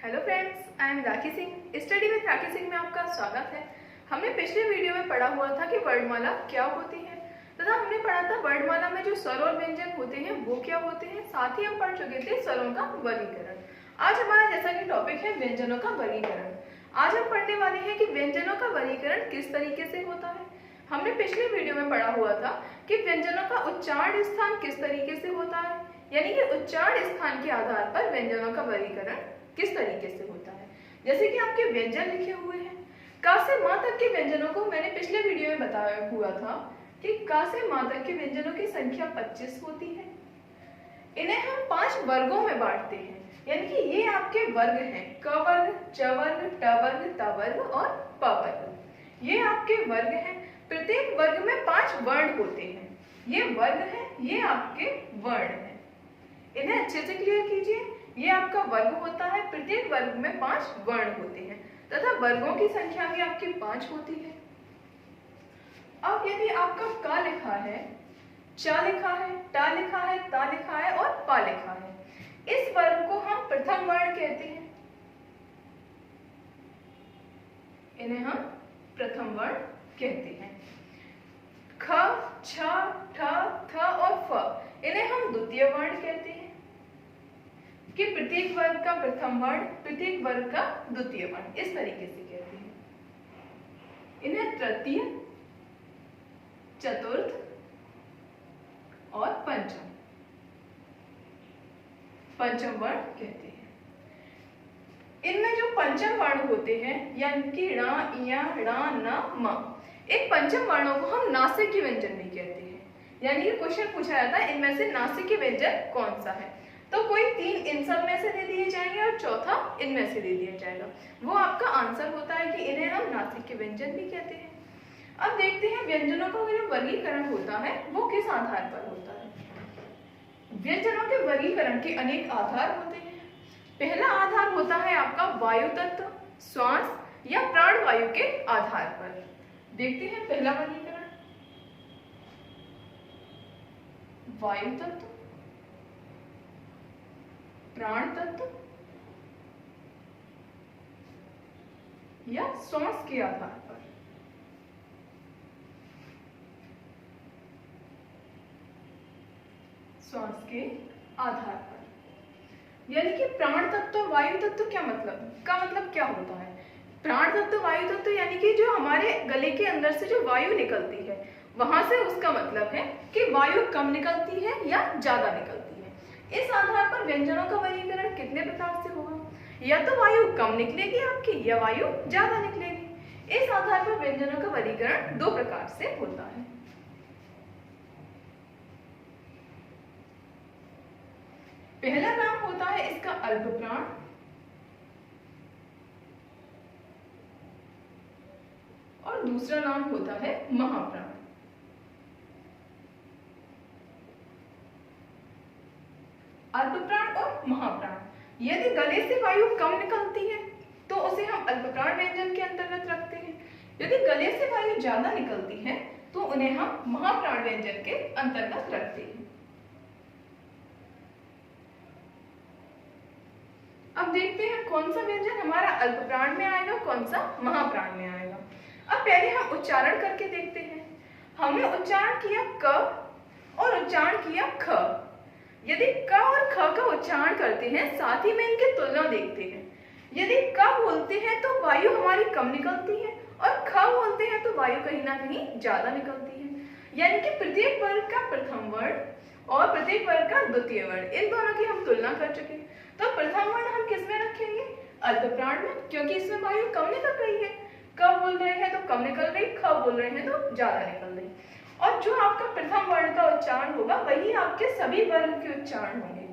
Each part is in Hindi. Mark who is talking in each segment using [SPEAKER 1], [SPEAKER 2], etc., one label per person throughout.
[SPEAKER 1] Hello friends, I am Rakhi Singh. Study with Rakhi Singh में आपका स्वागत है। हमने पिछले वीडियो में पढ़ा हुआ था कि वर्णमाला क्या होती है तथा हमने पढ़ा था वर्णमाला में जो स्वर और व्यंजन होते हैं वो क्या होते हैं। साथ ही हम पढ़ चुके थे स्वरों का वर्गीकरण। आज हमारा जैसा कि टॉपिक है व्यंजनों का वर्गीकरण। आज हम पढ़ने वाले हैं कि व्यंजनों का वर्गीकरण किस तरीके से होता है। हमने पिछले वीडियो में पढ़ा हुआ था कि व्यंजनों का उच्चारण स्थान किस तरीके से होता है, यानी कि उच्चारण स्थान के आधार पर व्यंजनों का वर्गीकरण किस तरीके से होता है। जैसे कि आपके व्यंजन लिखे हुए हैं, का से मां तक के व्यंजनों को मैंने पिछले वीडियो में बताया हुआ था कि का से मां तक के व्यंजनों की संख्या 25 होती है। इन्हें हम 5 वर्गों में बांटते हैं, यानी कि ये आपके वर्ग हैं, क वर्ग, च वर्ग, ट वर्ग, त वर्ग और प वर्ग। ये आपके वर्ग हैं। प्रत्येक वर्ग में 5 वर्ण होते हैं। ये वर्ग है, ये आपके वर्ण है। इन्हें अच्छे से क्लियर कीजिए। ये आपका वर्ग होता है। प्रत्येक वर्ग में 5 वर्ण होते हैं तथा वर्गों की संख्या भी आपकी 5 होती है। अब यदि आपका का लिखा है, च लिखा है, ट लिखा है, त लिखा है और प लिखा है, इस वर्ग को हम प्रथम वर्ण कहते हैं। इन्हें हम प्रथम वर्ण कहते हैं। ख, छ, ठ, थ और फ, इन्हें हम द्वितीय वर्ण कहते हैं। कि प्रत्येक वर्ग का प्रथम वर्ण, प्रत्येक वर्ग का द्वितीय वर्ण, इस तरीके से कहते हैं। इन्हें तृतीय, चतुर्थ और पंचम वर्ण कहते हैं। इनमें जो पंचम वर्ण होते हैं, यानी कि ण, य, ण, न, म, इन पंचम वर्णों को हम नासिक व्यंजन भी कहते हैं। यानी कि क्वेश्चन पूछा जाता है इनमें से नासिक व्यंजन कौन सा है, तो कोई 3 इन सब में से दे दिए जाएंगे और चौथा इनमें से दे दिया जाएगा। वो आपका आंसर होता है कि इन्हें हम नासिक व्यंजन भी कहते हैं। अब देखते हैं व्यंजनों का जो वर्गीकरण होता है वो किस आधार पर होता है। व्यंजनों के वर्गीकरण के अनेक आधार होते हैं। पहला आधार होता है आपका वायु तत्व, श्वास या प्राण वायु के आधार पर। देखते हैं पहला वर्गीकरण, वायु तत्व, प्राण तत्व या श्वास के आधार पर। श्वास के आधार पर, यानी कि प्राण तत्व, वायु तत्व क्या मतलब, का मतलब क्या होता है। प्राण तत्व, वायु तत्व यानी कि जो हमारे गले के अंदर से जो वायु निकलती है, वहां से उसका मतलब है कि वायु कम निकलती है या ज्यादा निकलती है। इस आधार पर व्यंजनों का वर्गीकरण कितने प्रकार से होगा, या तो वायु कम निकलेगी आपकी या वायु ज्यादा निकलेगी। इस आधार पर व्यंजनों का वर्गीकरण 2 प्रकार से होता है। पहला नाम होता है इसका अल्प प्राण, और दूसरा नाम होता है महाप्राण। अल्पप्राण और महाप्राण। यदि गले से वायु कम निकलती है तो उसे हम अल्पप्राण व्यंजन के अंतर्गत रखते हैं। यदि गले से वायु ज्यादा निकलती है तो उन्हें हम महाप्राण व्यंजन के अंतर्गत रखते हैं। अब देखते हैं कौन सा व्यंजन हमारा अल्पप्राण में आएगा, कौन सा महाप्राण में आएगा। अब पहले हम उच्चारण करके देखते हैं। हमने उच्चारण किया क और उच्चारण किया ख। यदि क और ख का उच्चारण करते हैं, साथ ही में इनकी तुलना देखते हैं। यदि क बोलते हैं तो वायु हमारी कम निकलती है और ख बोलते हैं तो वायु कहीं ना कहीं ज्यादा निकलती है। यानी कि प्रत्येक वर्ग का प्रथम वर्ण और प्रत्येक वर्ग का द्वितीय वर्ण, इन दोनों की हम तुलना कर चुके हैं। तो प्रथम वर्ण हम किस में रखेंगे, अल्पप्राण में, क्योंकि इसमें वायु कम निकल रही है। क बोल रहे हैं तो कम निकल रही, ख बोल रहे हैं तो ज्यादा निकल रही। और जो आपका प्रथम वर्ण का उच्चारण होगा वही आपके सभी वर्ण के उच्चारण होंगे।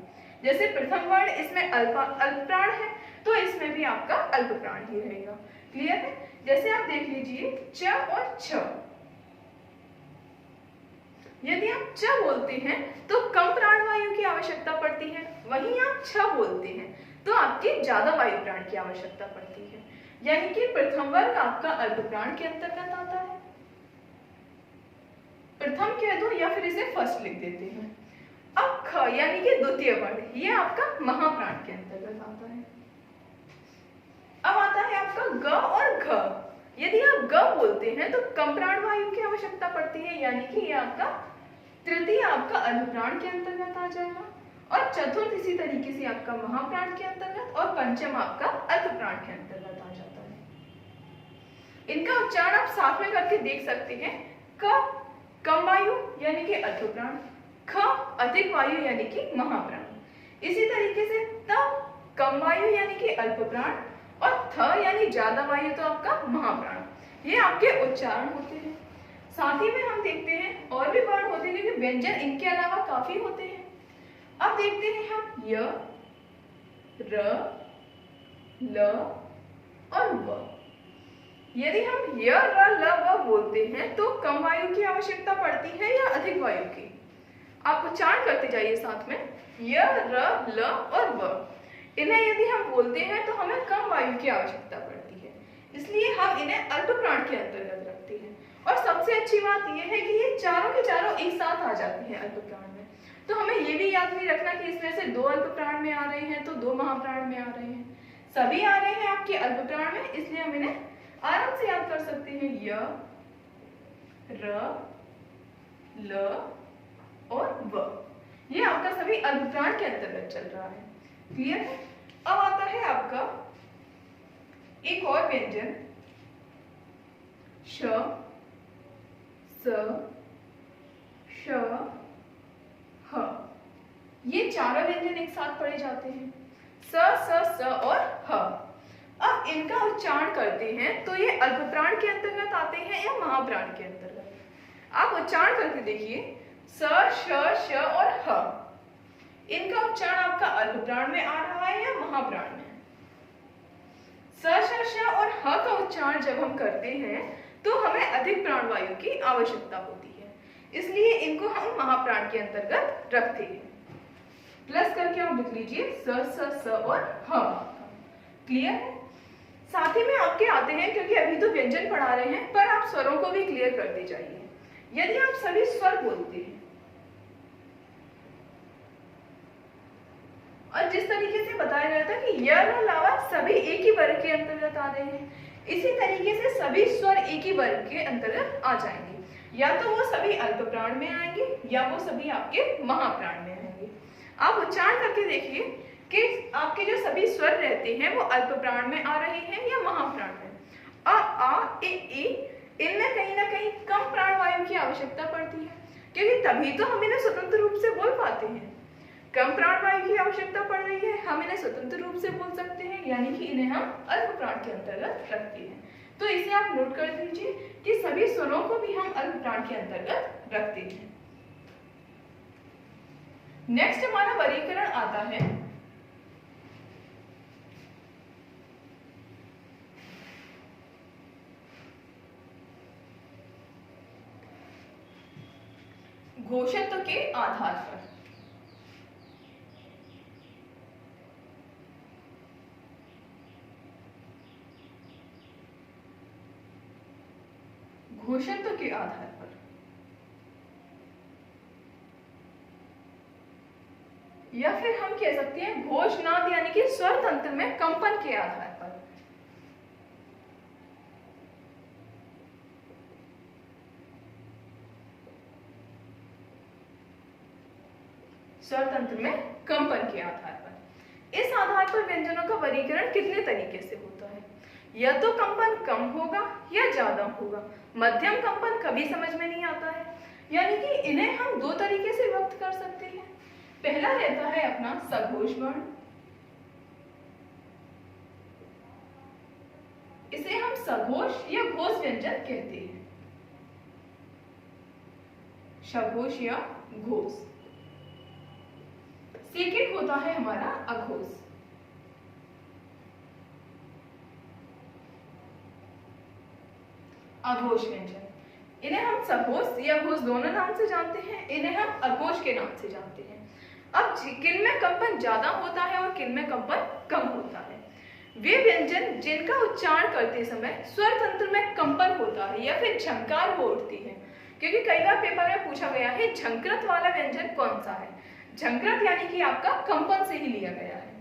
[SPEAKER 1] जैसे प्रथम वर्ण इसमें अल्पप्राण है तो इसमें भी आपका अल्पप्राण ही रहेगा। क्लियर है। जैसे आप देख लीजिए च और छ। यदि आप च बोलते हैं तो कम प्राण वायु की आवश्यकता पड़ती है, वहीं आप छ बोलते हैं तो आपकी ज्यादा वायु प्राण की आवश्यकता पड़ती है। यानी कि प्रथम वर्ग आपका अल्पप्राण के अंतर्गत आता है। प्रथम कह दो या फिर इसे फर्स्ट लिख देते हैं। अब ख यानी कि द्वितीय वर्ण, ये आपका महाप्राण के अंतर्गत आता है। ग और घ, यदि आप ग बोलते हैं तो कम प्राण वायु की आवश्यकता पड़ती है, यानी कि ये आपका तृतीय आपका अल्पप्राण के अंतर्गत आ जाएगा, और चतुर्थ इसी तरीके से आपका महाप्राण के अंतर्गत, और पंचम आपका अल्पप्राण के अंतर्गत आ जाता है। इनका उच्चारण आप साथ में करके देख सकते हैं। क कम वायु यानी कि अल्पप्राण, ख अधिक वायु यानी कि महाप्राण, इसी तरीके से त कम वायु यानी कि अल्पप्राण, और थ यानी ज्यादा वायु तो आपका महाप्राण। ये आपके उच्चारण होते हैं। साथ ही में हम देखते हैं और भी वर्ण होते हैं, क्योंकि व्यंजन इनके अलावा काफी होते हैं। अब देखते हैं हम य, र, ल और व। यदि हम य, र, ल, व बोलते हैं तो कम वायु की आवश्यकता पड़ती है या अधिक वायु की? आप उच्चारण करते जाइए साथ में, य, र, ल और व। इन्हें यदि हम बोलते हैं तो हमें कम वायु की आवश्यकता पड़ती है, इसलिए हम इन्हें अल्पप्राण के अंतर्गत रखते हैं। और सबसे अच्छी बात यह है कि ये चारों के चारों एक साथ आ जाते हैं अल्पप्राण में। तो हमें ये भी याद नहीं रखना कि इसमें से 2 अल्पप्राण में आ रहे हैं तो 2 महाप्राण में आ रहे हैं, सभी आ रहे हैं आपके अल्पप्राण में, इसलिए हम इन्हें आराम से याद कर सकते हैं। य, र, ल और व, ये आपका सभी अल्पप्राण के अंतर्गत चल रहा है। क्लियर है? अब आता है आपका एक और व्यंजन, श, स, श, ह। ये चारों व्यंजन एक साथ पढ़े जाते हैं, स और ह। अब इनका उच्चारण करते हैं तो ये अल्पप्राण के अंतर्गत आते हैं या महाप्राण के अंतर्गत? आप उच्चारण करके देखिए, स, श और ह। इनका उच्चारण आपका अल्पप्राण में आ रहा है या महाप्राण में? स, श और ह का उच्चारण जब हम करते हैं तो हमें अधिक प्राण वायु की आवश्यकता होती है, इसलिए इनको हम महाप्राण के अंतर्गत रखते हैं। प्लस करके आप लिख लीजिए स और ह। क्लियर है? साथ ही में आपके आते हैं, क्योंकि अभी तो व्यंजन पढ़ा रहे हैं, पर आप स्वरों को भी क्लियर करते जाइए। यदि आप सभी स्वर बोलते हैं और जिस तरीके से बताया गया था कि य, र, लावा सभी एक ही वर्ग के अंतर्गत आ रहे हैं, इसी तरीके से सभी स्वर एक ही वर्ग के अंतर्गत आ जाएंगे। या तो वो सभी अल्पप्राण में आएंगे या वो सभी आपके महाप्राण में आएंगे। आप उच्चारण करके देखिए कि आपके जो सभी स्वर रहते हैं वो अल्पप्राण में आ रहे हैं या महाप्राण में। आ, ए, इनमें कहीं ना कहीं कम प्राण वायु की आवश्यकता पड़ती है, क्योंकि तभी तो हम इन्हें स्वतंत्र रूप से बोल पाते हैं। कम प्राण वायु की आवश्यकता पड़ रही है, हम इन्हें स्वतंत्र रूप से बोल सकते हैं, यानी कि इन्हें हम अल्पप्राण के अंतर्गत रखते हैं। तो इसे आप नोट कर दीजिए कि सभी स्वरों को भी हम अल्पप्राण के अंतर्गत रखते हैं। नेक्स्ट हमारा वर्गीकरण आता है घोषत्व के आधार पर। घोषत्व के आधार पर या फिर हम कह सकते हैं घोषनाद यानी कि स्वर तंत्र में कंपन के आधार पर। स्वर तंत्र में कंपन के आधार पर, इस आधार पर व्यंजनों का वर्गीकरण कितने तरीके से होता है? या तो कंपन कम होगा या ज्यादा होगा। मध्यम कंपन कभी समझ में नहीं आता है, यानी कि इन्हें हम 2 तरीके से व्यक्त कर सकते हैं। पहला रहता है अपना सघोष वर्ण, इसे हम सघोष या घोष व्यंजन कहते हैं, सघोष या घोष। सेकंड होता है हमारा अघोष। अघोष व्यंजन, इन्हें हम सघोष या घोष दोनों नाम से जानते हैं, इन्हें हम अघोष के नाम से जानते हैं। अब किन में कंपन ज्यादा होता है और किन में कंपन कम होता है? वे व्यंजन जिनका उच्चारण करते समय स्वर तंत्र में कंपन होता है या फिर झंकार हो उठती है, क्योंकि कई बार पेपर में पूछा गया है झंकृत वाला व्यंजन कौन सा है। झंकृत यानी कि आपका कंपन से ही लिया गया है।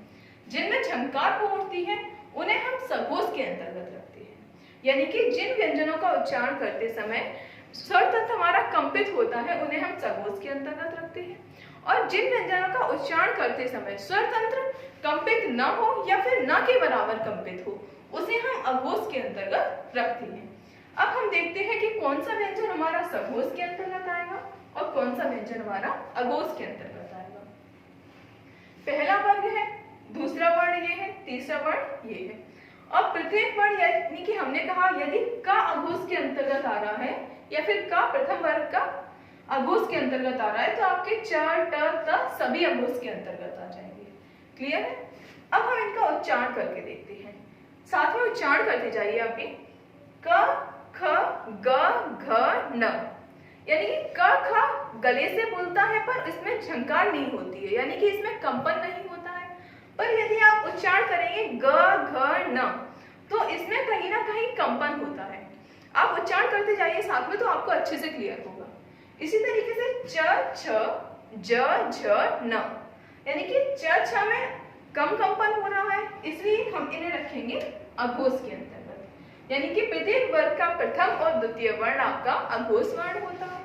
[SPEAKER 1] जिनमें झंकार हो उठती है उन्हें हम सघोष के अंतर्गत रखते हैं। यानी कि जिन व्यंजनों का उच्चारण करते समय स्वर तंत्र हमारा कंपित होता है उन्हें हम सघोष के अंतर्गत रखते हैं, और जिन व्यंजनों का उच्चारण करते समय स्वर तंत्र कंपित न हो या फिर न के बराबर कंपित हो उसे हम अघोष के अंतर्गत रखते हैं। अब हम देखते हैं कि कौन सा व्यंजन हमारा सघोष के अंतर्गत आएगा और कौन सा व्यंजन हमारा अघोष के अंतर्गत आएगा। पहला वर्ग है, दूसरा वर्ण ये है, तीसरा वर्ण ये है। अब प्रत्येक वर्ण यानी कि हमने कहा यदि का अघोष के अंतर्गत आ रहा है या फिर का प्रथम वर्ग का अघोष के अंतर्गत आ रहा है तो आपके च, ट, त सभी अघोष के अंतर्गत आ जाएंगे। क्लियर है? अब हम इनका उच्चारण करके देखते हैं, साथ में उच्चारण करते जाइए आपके क, ख, ग, घ, न। यानी कि क, ख गले से बोलता है पर इसमें झंकार नहीं होती है, यानी कि इसमें कंपन नहीं होता है। पर यदि आप उच्चारण करेंगे ग, घ, न तो इसमें कहीं ना कहीं कंपन होता है। आप उच्चारण करते जाइए साथ में तो आपको अच्छे से क्लियर होगा। इसी तरीके से च, छ, ज, झ, न, यानी कि च, छ में कम कंपन हो रहा है इसलिए हम इन्हें रखेंगे अघोष के अंतर्गत। यानी कि प्रत्येक वर्ग का प्रथम और द्वितीय वर्ण आपका अघोष वर्ण होता है।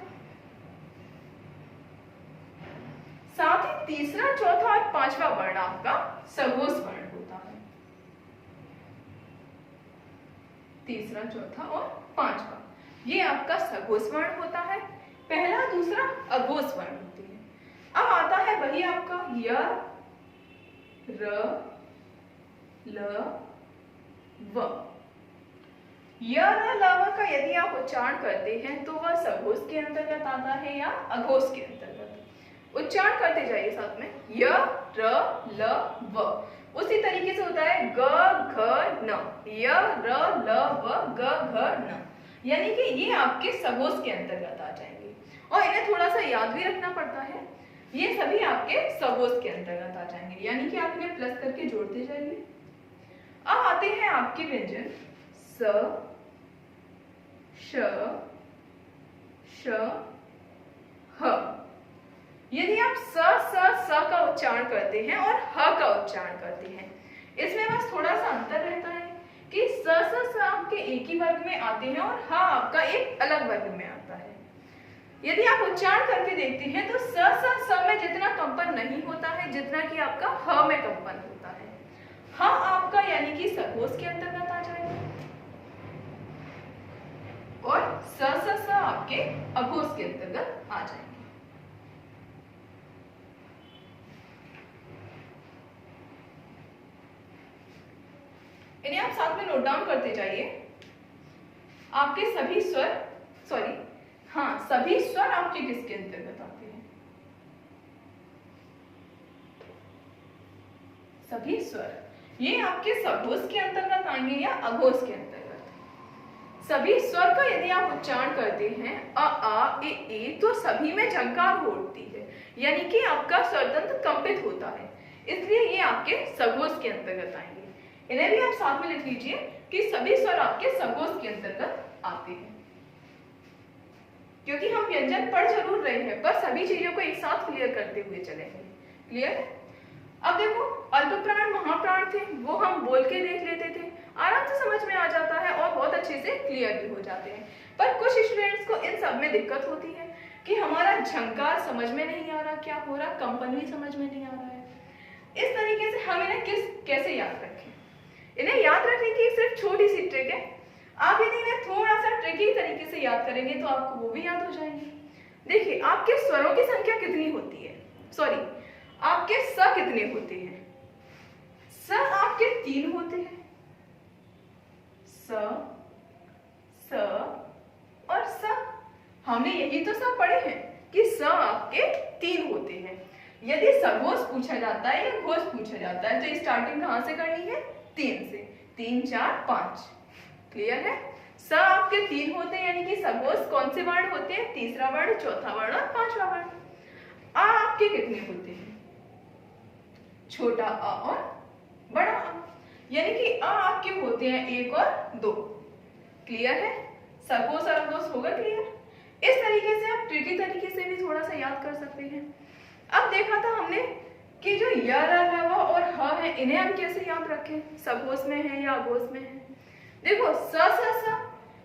[SPEAKER 1] साथ ही तीसरा, चौथा और पांचवा वर्ण आपका सघोष वर्ण होता है। तीसरा, चौथा और पांचवा ये आपका सघोष वर्ण होता है। पहला, दूसरा अघोष वर्ण होते हैं। अब आता है वही आपका य, र, ल, व। य, र, ल, व का यदि आप उच्चारण करते हैं तो वह सघोष के अंतर्गत आता है या अघोष के अंतर्गत। उच्चारण करते जाइए साथ में य, र, ल, व। उसी तरीके से होता है ग, घ, न, य, र, ल, व, ग, घ, न, यानी कि ये आपके सघोष के अंतर्गत आ जाएंगे और इन्हें थोड़ा सा याद भी रखना पड़ता है। ये सभी आपके सघोष के अंतर्गत आ जाएंगे, यानी कि आप इन्हें प्लस करके जोड़ते जाइए। अब आते हैं आपके व्यंजन स, श, श, ह। यदि आप स का उच्चारण करते हैं और ह का उच्चारण करते हैं, इसमें बस थोड़ा सा अंतर रहता है कि स आपके एक ही वर्ग में आते हैं और ह आपका एक अलग वर्ग में आता है। यदि आप उच्चारण करके देखते हैं तो स में जितना कंपन नहीं होता है जितना कि आपका ह में कंपन होता है। ह आपका यानी कि सघोष के अंतर्गत आ जाएगा और स आपके अघोष के अंतर्गत आ जाएंगे। इन्हें आप साथ में नोट डाउन करते जाइए। आपके सभी स्वर सभी स्वर आपके किसके अंतर्गत आते हैं? सभी स्वर ये आपके सघोष के अंतर्गत आएंगे या अघोष के अंतर्गत। सभी स्वर का यदि आप उच्चारण करते हैं आ, ए, तो सभी में झंकार होती है, यानी कि आपका स्वर तंत्र कंपित होता है, इसलिए ये आपके सघोष के अंतर्गत आएंगे। इन्हें भी आप साथ में लिख लीजिए कि सभी स्वर आपके सघोष के अंतर्गत आते हैं। क्योंकि हम व्यंजन पढ़ जरूर रहे हैं पर सभी चीजों को एक साथ क्लियर करते हुए चलेंगे। क्लियर है? अब देखो अल्प प्राण महाप्राण थे वो हम बोल के देख लेते थे, आराम से समझ में आ जाता है और बहुत अच्छे से क्लियर भी हो जाते हैं। पर कुछ स्टूडेंट्स को इन सब में दिक्कत होती है कि हमारा झंकार समझ में नहीं आ रहा, क्या हो रहा, कंपन भी समझ में नहीं आ रहा है। इस तरीके से हम इन्हें कैसे याद रखें? इन्हें याद रखने की सिर्फ छोटी सी ट्रिक है। आप यदि इन्हें थोड़ा सा ट्रिकी तरीके से याद करेंगे तो आपको वो भी याद हो जाएंगे। देखिए आपके स्वरों की संख्या कितनी होती है, आपके स कितने होते हैं? स आपके 3 होते हैं, स और स। हमने यही तो सब पढ़े हैं कि स आपके 3 होते हैं। यदि सघोष पूछा जाता है या घोष पूछा जाता है तो स्टार्टिंग कहां से करनी है? 3 से। 3 4 5। क्लियर है? स आपके 3 होते हैं, यानी कि सघोष कौन से वर्ण होते हैं? तीसरा वर्ण, चौथा वर्ण और पांचवा वर्ण। आ आपके कितने होते हैं? छोटा अ और बड़ा अ, यानी कि अ आपके होते हैं 1 और 2। क्लियर है? सघोष और अघोष होगा क्लियर? इस तरीके से आप ट्रिकी तरीके से भी थोड़ा सा याद कर सकते हैं। अब देखा था हमने कि जो य र लव और ह है इन्हें हम कैसे याद रखें, सघोष में है या अघोष में है। देखो स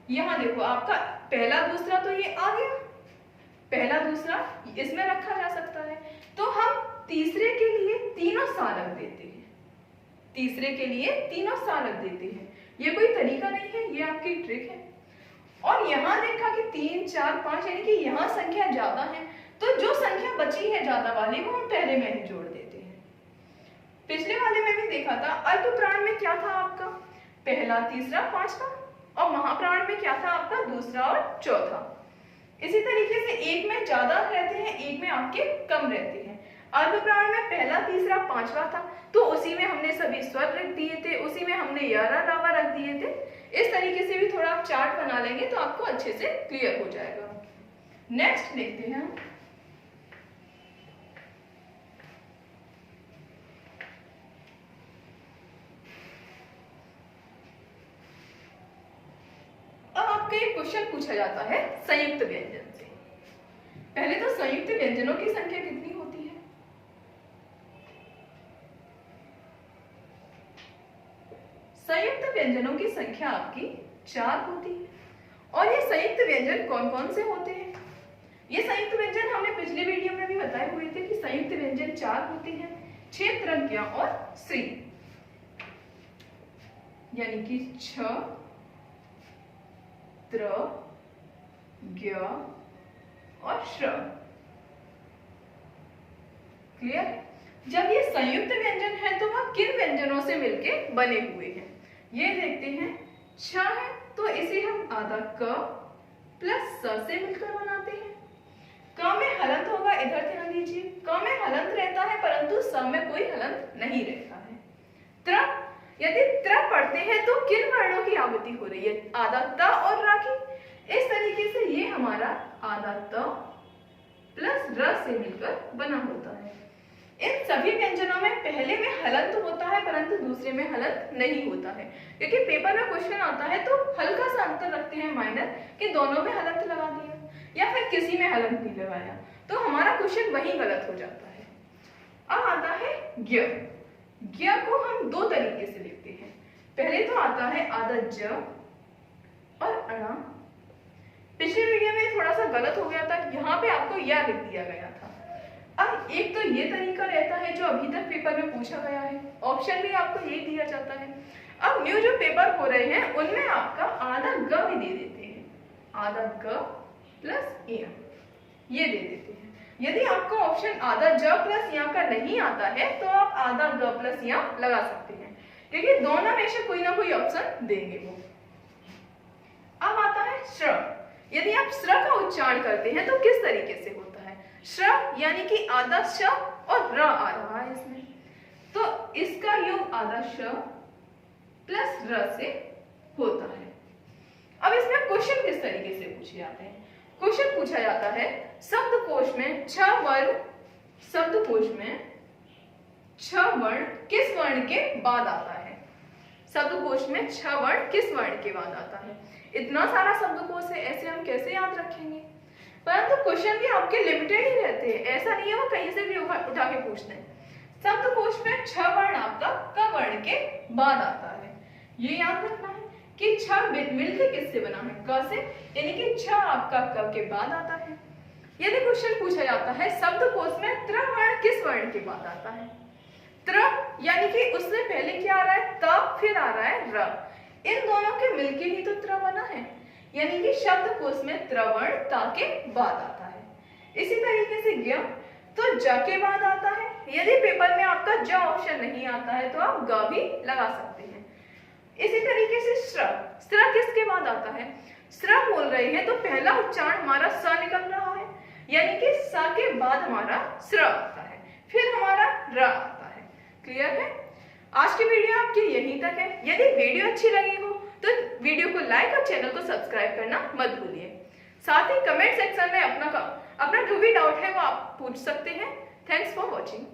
[SPEAKER 1] यहाँ देखो आपका पहला दूसरा तो ये आ गया, पहला दूसरा इसमें रखा जा सकता है, तो हम तीसरे के लिए तीनों सा रख देते हैं, तीसरे के लिए तीनों सा रख देते हैं। ये कोई तरीका नहीं है, ये आपकी ट्रिक है। और यहाँ देखा कि 3 4 5 यानी कि यहाँ संख्या ज्यादा है, तो जो संख्या बची है ज्यादा वाली वो हम पहले में ही जोड़ देते हैं। पिछले वाले में भी देखा था अल्प प्राण में क्या था आपका, पहला तीसरा पांचवा, और महाप्राण में क्या था आपका दूसरा और चौथा। इसी तरीके से एक में ज्यादा रहते हैं, एक में आपके कम रहते हैं। अल्प प्राण में पहला तीसरा पांचवा था, तो उसी में हमने सभी स्वर रख दिए थे, उसी में हमने यारा रावा रख दिए थे। इस तरीके से भी थोड़ा आप चार्ट बना लेंगे तो आपको अच्छे से क्लियर हो जाएगा। नेक्स्ट देखते हैं, अब आपका एक क्वेश्चन पूछा जाता है संयुक्त व्यंजन से। पहले तो संयुक्त व्यंजनों की संख्या कितनी होती है, संयुक्त व्यंजनों की संख्या आपकी 4 होती है। और ये संयुक्त व्यंजन कौन कौन से होते हैं, ये संयुक्त व्यंजन हमने पिछले वीडियो में भी बताए हुए थे कि संयुक्त व्यंजन 4 होते हैं, क्षेत्र, ज्ञ और श्री, यानी कि छ, त्र, ज्ञ और श्र। क्लियर? जब ये संयुक्त व्यंजन है तो वह किन व्यंजनों से मिलके बने हुए हैं, ये देखते हैं। छ है तो इसे हम आधा क प्लस स से मिलकर बनाते हैं। क में हलंत होगा, इधर ध्यान दीजिए, क में हलंत रहता है परंतु स में कोई हलंत नहीं रहता है। त्र, यदि त्र पढ़ते हैं तो किन वर्णों की आवृत्ति हो रही है, आधा त और रा की। इस तरीके से ये हमारा आधा त प्लस र से मिलकर बना होता है। इन सभी व्यंजनों में पहले में हलंत होता है परंतु दूसरे में हलंत नहीं होता है, क्योंकि पेपर में क्वेश्चन आता है तो हल्का सा अंतर रखते हैं माइनर, कि दोनों में हलंत लगा दिया या फिर किसी में हलंत नहीं लगाया, तो हमारा क्वेश्चन वही गलत हो जाता है। अब आता है ज्ञ। ज्ञ को हम 2 तरीके से लिखते हैं। पहले तो आता है आधा ज और अणा। पिछले वीडियो में थोड़ा सा गलत हो गया था, यहाँ पे आपको यह लिख दिया गया था। अब एक तो ये तरीका रहता है जो अभी तक पेपर में पूछा गया है, ऑप्शन भी आपको यही दिया जाता है। अब न्यू जो पेपर हो रहे हैं उनमें आपका आधा ग भी दे देते हैं, आधा ग प्लस या ये दे देते हैं। यदि आपका ऑप्शन आधा ज प्लस या का नहीं आता है तो आप आधा ग प्लस या लगा सकते हैं, क्योंकि दोनों में से कोई ना कोई ऑप्शन देंगे वो। अब आता है श्र। यदि आप श्र का उच्चारण करते हैं तो किस तरीके से होता है, श्र यानी कि आधा श और र आ रहा है इसमें, तो इसका योग आधा श प्लस र से होता है। अब इसमें क्वेश्चन किस तरीके से पूछे जाते हैं, क्वेश्चन पूछा जाता है शब्दकोश में 6 वर्ण, शब्दकोश में 6 वर्ण किस वर्ण के बाद आता है, शब्दकोश में 6 वर्ण किस वर्ण के बाद आता है। इतना सारा शब्दकोश है, ऐसे हम कैसे याद रखेंगे, परंतु क्वेश्चन भी आपके लिमिटेड ही रहते हैं, ऐसा नहीं है वो कहीं से भी उठा के पूछते हैं। शब्दकोश में 6 वर्ण आपका क वर्ण के बाद आता है, ये याद रखना है कि 6 मिलकर किससे बना है, क से, यानी कि 6 आपका क के बाद आता है। यदि क्वेश्चन पूछा जाता है शब्दकोश में त्र वर्ण किस वर्ण के बाद आता है, त्र यानी कि उससे पहले क्या आ रहा है, त, फिर आ रहा है र, इन दोनों के मिलके ही तो त्र बना है, यानी कि शब्दकोश में त्र वर्ण ता के बाद आता है। इसी तरीके से ज्ञ तो ज के बाद आता है। यदि पेपर में आपका ज ऑप्शन नहीं आता है तो आप ग भी लगा सकते हैं। इसी तरीके से श्र, श्र किसके बाद आता है, श्र बोल रहे हैं तो पहला उच्चारण हमारा स निकल रहा है, यानी कि स के बाद हमारा श्र आता है, फिर हमारा र आता है। क्लियर है? आज की वीडियो आपकी यहीं तक है। यदि वीडियो अच्छी लगी हो तो वीडियो को लाइक और चैनल को सब्सक्राइब करना मत भूलिए। साथ ही कमेंट सेक्शन में अपना जो भी डाउट है वो आप पूछ सकते हैं। Thanks for watching.